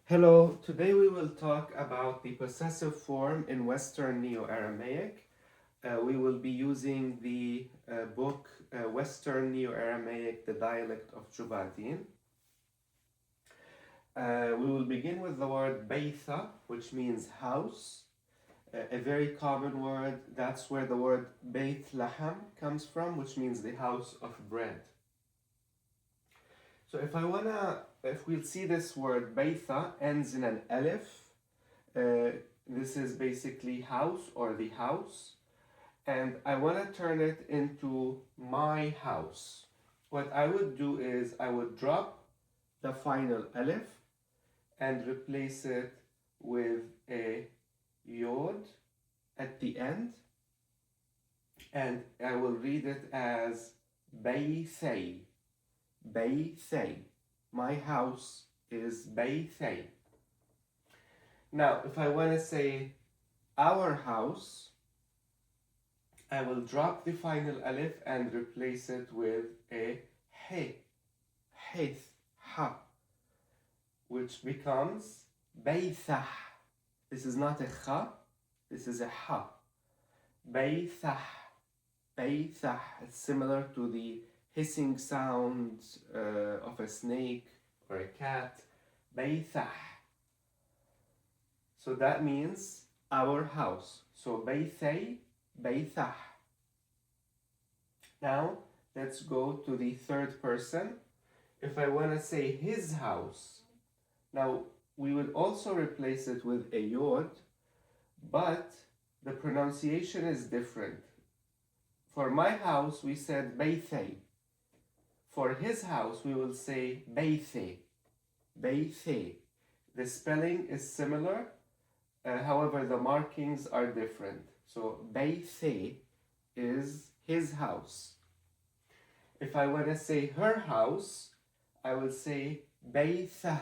Hello, today we will talk about the possessive form in Western Neo-Aramaic. We will be using the book Western Neo-Aramaic, the dialect of Jubadin. We will begin with the word Beitha, which means house, a very common word. That's where the word Beit Laham comes from, which means the house of bread. So if we'll see this word Beitha ends in an alif, this is basically house or the house, and I want to turn it into my house. What I would do is I would drop the final alif and replace it with a yod at the end, and I will read it as Beithay. Beithay. My house is Beithay. Now, if I want to say our house, I will drop the final alif and replace it with a he, hith, ha, which becomes Beithah. This is not a cha, this is a ha. Beithah, Beithah. It's similar to the hissing sound of a snake or a cat. Beithah. So that means our house. So Beithay, Beithah. Now let's go to the third person. If I want to say his house, now we would also replace it with a yod, but the pronunciation is different. For my house, we said Beithay. For his house, we will say Beithe. Beithe. The spelling is similar, however, the markings are different. So Beithe is his house. If I want to say her house, I will say Beithah.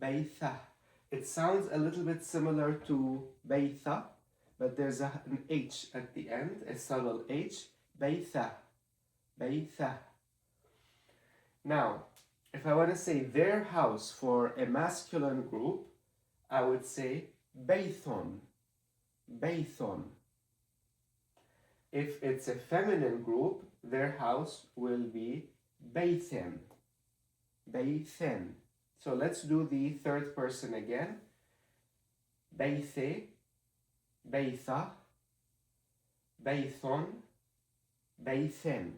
Beithah. It sounds a little bit similar to Beitha, but there's an H at the end, a subtle H. Beithah. Beithah. Now, if I want to say their house for a masculine group, I would say Beithon. Beithon. If it's a feminine group, their house will be Beithen. Beithen. So let's do the third person again. Beithe, Beitha, Beithon, Beithen.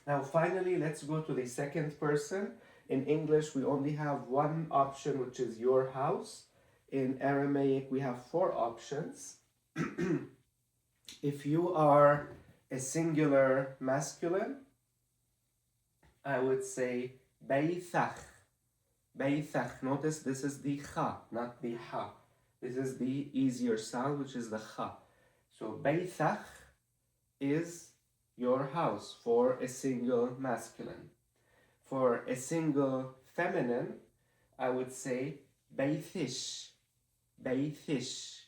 Now finally, let's go to the second person. In English, we only have one option, which is your house. In Aramaic, we have four options. If you are a singular masculine, I would say Beithach. Beithach. Notice this is the cha, not the ha. This is the easier sound, which is the cha. So Beithach is your house for a single masculine. For a single feminine, I would say Beithish. Beithish,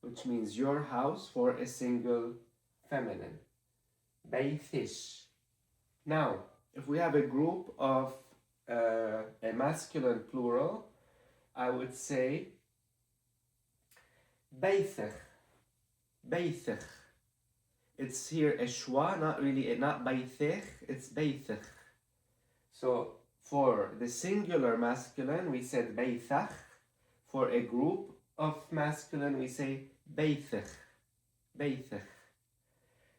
which means your house for a single feminine. Beithish. Now, if we have a group of a masculine plural, I would say Beithich. Beithich. It's here a schwa, not Beithich, it's Beithich. So for the singular masculine, we said Beithach. For a group of masculine, we say Beithich. Beithich.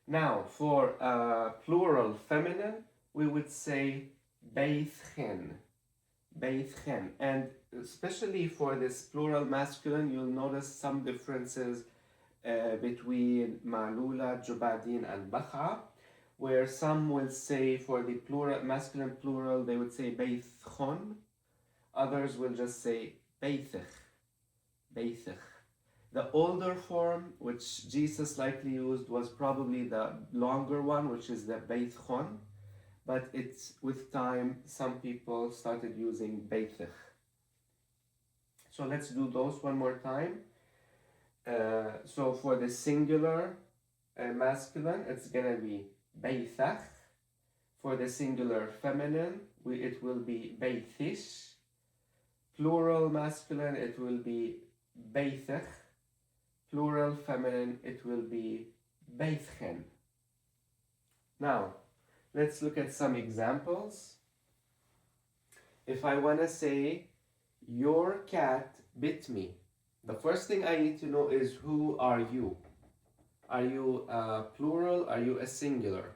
Now, for a plural feminine, we would say Beithchen. Beithchen. And especially for this plural masculine, you'll notice some differences between Ma'lula, Jubadin, and Bacha, where some will say for the plural, masculine plural, they would say Beithchon. Others will just say Beithich. Beithich. The older form, which Jesus likely used, was probably the longer one, which is the Beithchon. But it's with time, some people started using Beithich. So let's do those one more time. So for the singular masculine, it's gonna be Beithach. For the singular feminine, it will be Beithish. Plural masculine, it will be بيثخ. Plural feminine, it will be بيثخن. Now, let's look at some examples. If I want to say, your cat bit me, the first thing I need to know is, who are you? Are you a plural? Are you a singular?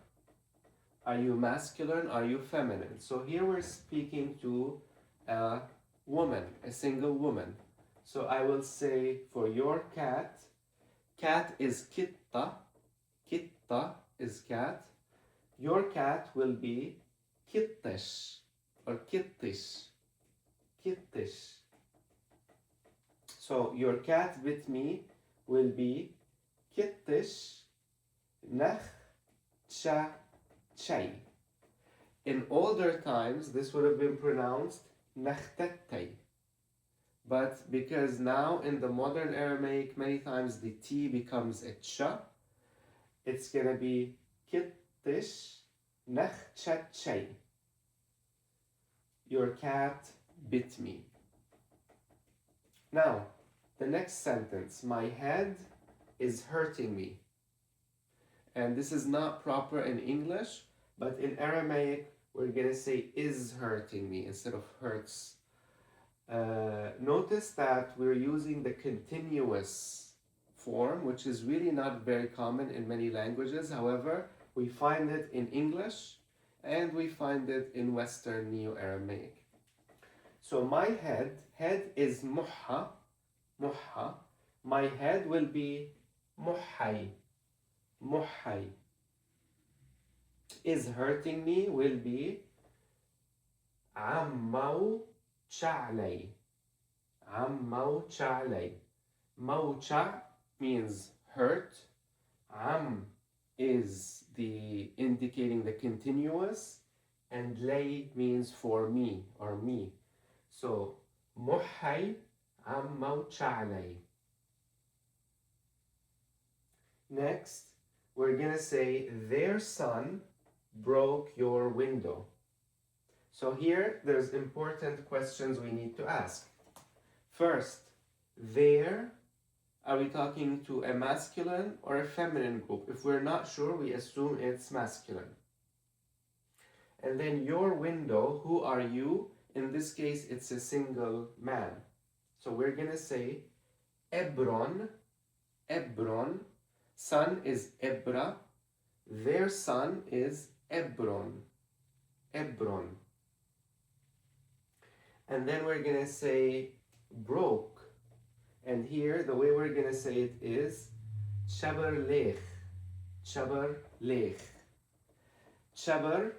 Are you masculine? Are you feminine? So here we're speaking to a woman, a single woman. So I will say, for your cat, cat is kitta. Kitta is cat. Your cat will be kittish or kittish. Kittish. So your cat with me will be kittish nach cha chay. In older times, this would have been pronounced nachtettay. But because now in the modern Aramaic, many times the T becomes a cha, it's going to be kittish nach cha chay. Your cat bit me. Now, the next sentence, my head is hurting me. And this is not proper in English, but in Aramaic, we're going to say is hurting me instead of hurts. Notice that we're using the continuous form, which is really not very common in many languages. However, we find it in English and we find it in Western Neo-Aramaic. So my head is muha, muha. My head will be muhay, muhay. Is hurting me will be ammau cha'lay, ammau cha'lay. Maucha means hurt. Am is the indicating the continuous, and lay means for me or me. So muhay ammau cha'lay. Next, we're gonna say their son broke your window. So here there's important questions we need to ask. First, their, are we talking to a masculine or a feminine group? If we're not sure, we assume it's masculine. And then your window, who are you? In this case, it's a single man. So we're gonna say Ebron, Ebron. Son is Ebra. Their son is Ebron, Ebron. And then we're gonna say broke. And here, the way we're gonna say it is chabar lech, chabar lech. Chabar,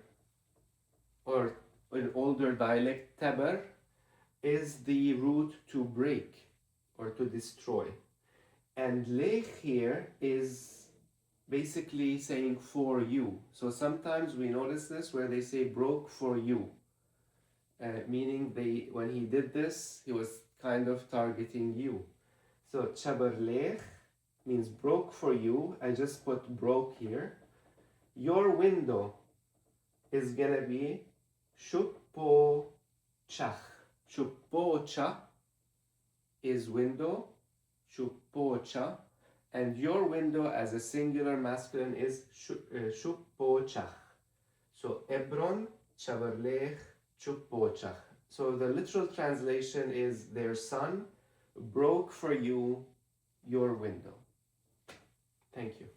or in older dialect, tabar, is the root to break or to destroy. And lech here is basically saying for you. So sometimes we notice this where they say broke for you. Meaning when he did this, he was kind of targeting you. So chabar lech means broke for you. I just put broke here. Your window is gonna be shuppo chach. Shuppo cha is window, shuppo-cha, and your window as a singular masculine is shuppo-chach. So Ebron, chabarlech, shuppo-chach. So the literal translation is their son broke for you your window. Thank you.